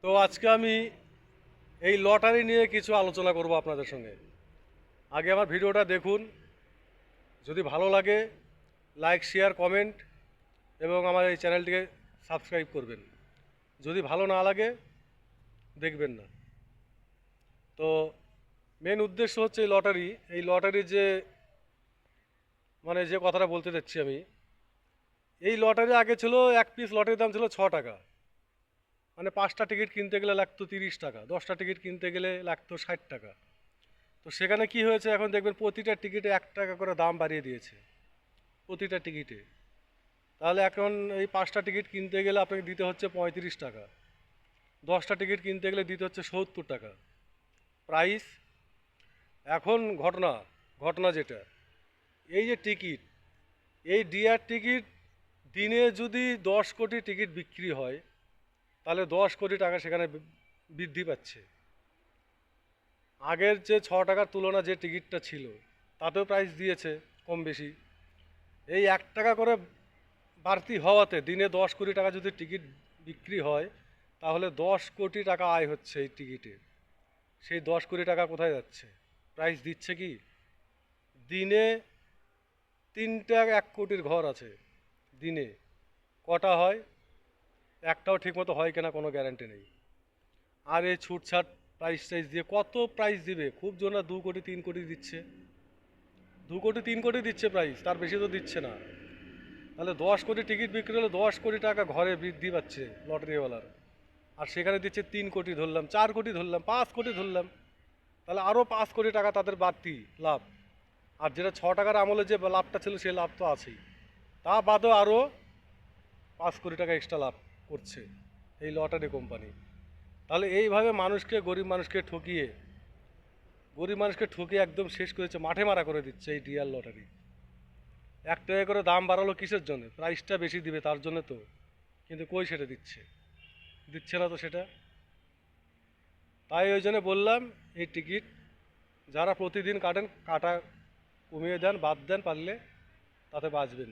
তো আজকে আমি এই লটারি নিয়ে কিছু আলোচনা করব আপনাদের সঙ্গে। আগে আমার ভিডিওটা দেখুন, যদি ভালো লাগে লাইক শেয়ার কমেন্ট এবং আমার এই চ্যানেলটিকে সাবস্ক্রাইব করবেন। যদি ভালো না লাগে দেখবেন না। তো মেন উদ্দেশ্য হচ্ছে এই লটারির যে যে কথাটা বলতে যাচ্ছি আমি, এই লটারি আগে ছিল এক পিস লটারির দাম ছিল 6 টাকা। মানে 5টা টিকিট কিনতে গেলে লাগতো 30 টাকা, 10টা টিকিট কিনতে গেলে লাগতো 60 টাকা। তো সেখানে কি হয়েছে, এখন দেখবেন প্রতিটা টিকিটে 1 টাকা করে দাম বাড়িয়ে দিয়েছে, প্রতিটা টিকিটে। তাহলে এখন এই 5টা টিকিট কিনতে গেলে আপনাকে দিতে হচ্ছে 35 টাকা, 10টা টিকিট কিনতে গেলে দিতে হচ্ছে 70 টাকা প্রাইস। এখন ঘটনা ঘটনা যেটা, এই যে টিকিট, এই ডিয়ার টিকিট দিনে যদি 10 কোটি টিকিট বিক্রি হয়, তাহলে 10 কোটি টাকা সেখানে বৃদ্ধি পাচ্ছে। আগের যে 6 টাকার তুলনা যে টিকিটটা ছিল তাতেও প্রাইস দিয়েছে কম বেশি। এই 1 টাকা করে বাড়তি হওয়াতে দিনে 10 কোটি টাকা যদি টিকিট বিক্রি হয়, তাহলে 10 কোটি টাকা আয় হচ্ছে এই টিকিটে। সেই 10 কোটি টাকা কোথায় যাচ্ছে? প্রাইস দিচ্ছে কি? দিনে 3টা 1 কোটির ঘর আছে, দিনে কটা হয়? একটাও ঠিকমতো হয় কিনা কোনো গ্যারান্টি নেই। আর এই ছুটছাট প্রাইস টাইস দিয়ে কত প্রাইস দিবে? খুব জোর না 2 কোটি 3 কোটি দিচ্ছে, 2 কোটি 3 কোটি দিচ্ছে প্রাইস, তার বেশি তো দিচ্ছে না। তাহলে 10 কোটি টিকিট বিক্রি হলে 10 কোটি টাকা ঘরে বৃদ্ধি পাচ্ছে লটারিওয়ালার। আর সেখানে দিচ্ছে 3 কোটি ধরলাম, 4 কোটি ধরলাম, 5 কোটি ধরলাম, তাহলে আরও 5 কোটি টাকা তাদের বাড়তি লাভ। আর যেটা 6 টাকার আমলে যে লাভটা ছিল সেই লাভ তো আছেই, তা বাদেও আরও 5 কোটি টাকা এক্সট্রা লাভ করছে এই লটারি কোম্পানি। তাহলে এইভাবে গরিব মানুষকে ঠকিয়ে একদম শেষ করেছে, মাঠে মারা করে দিচ্ছে এই ডিয়ার লটারি। 1 টাকা করে দাম বাড়ালো কিসের জন্য? প্রাইসটা বেশি দিবে তার জন্য তো। কিন্তু কই সেটা দিচ্ছে না তো সেটা। তাই ওই জন্য বললাম, এই টিকিট যারা প্রতিদিন কাটেন, কাটা কমিয়ে দেন, বাদ দেন পারলে, তাতে বাঁচবেন।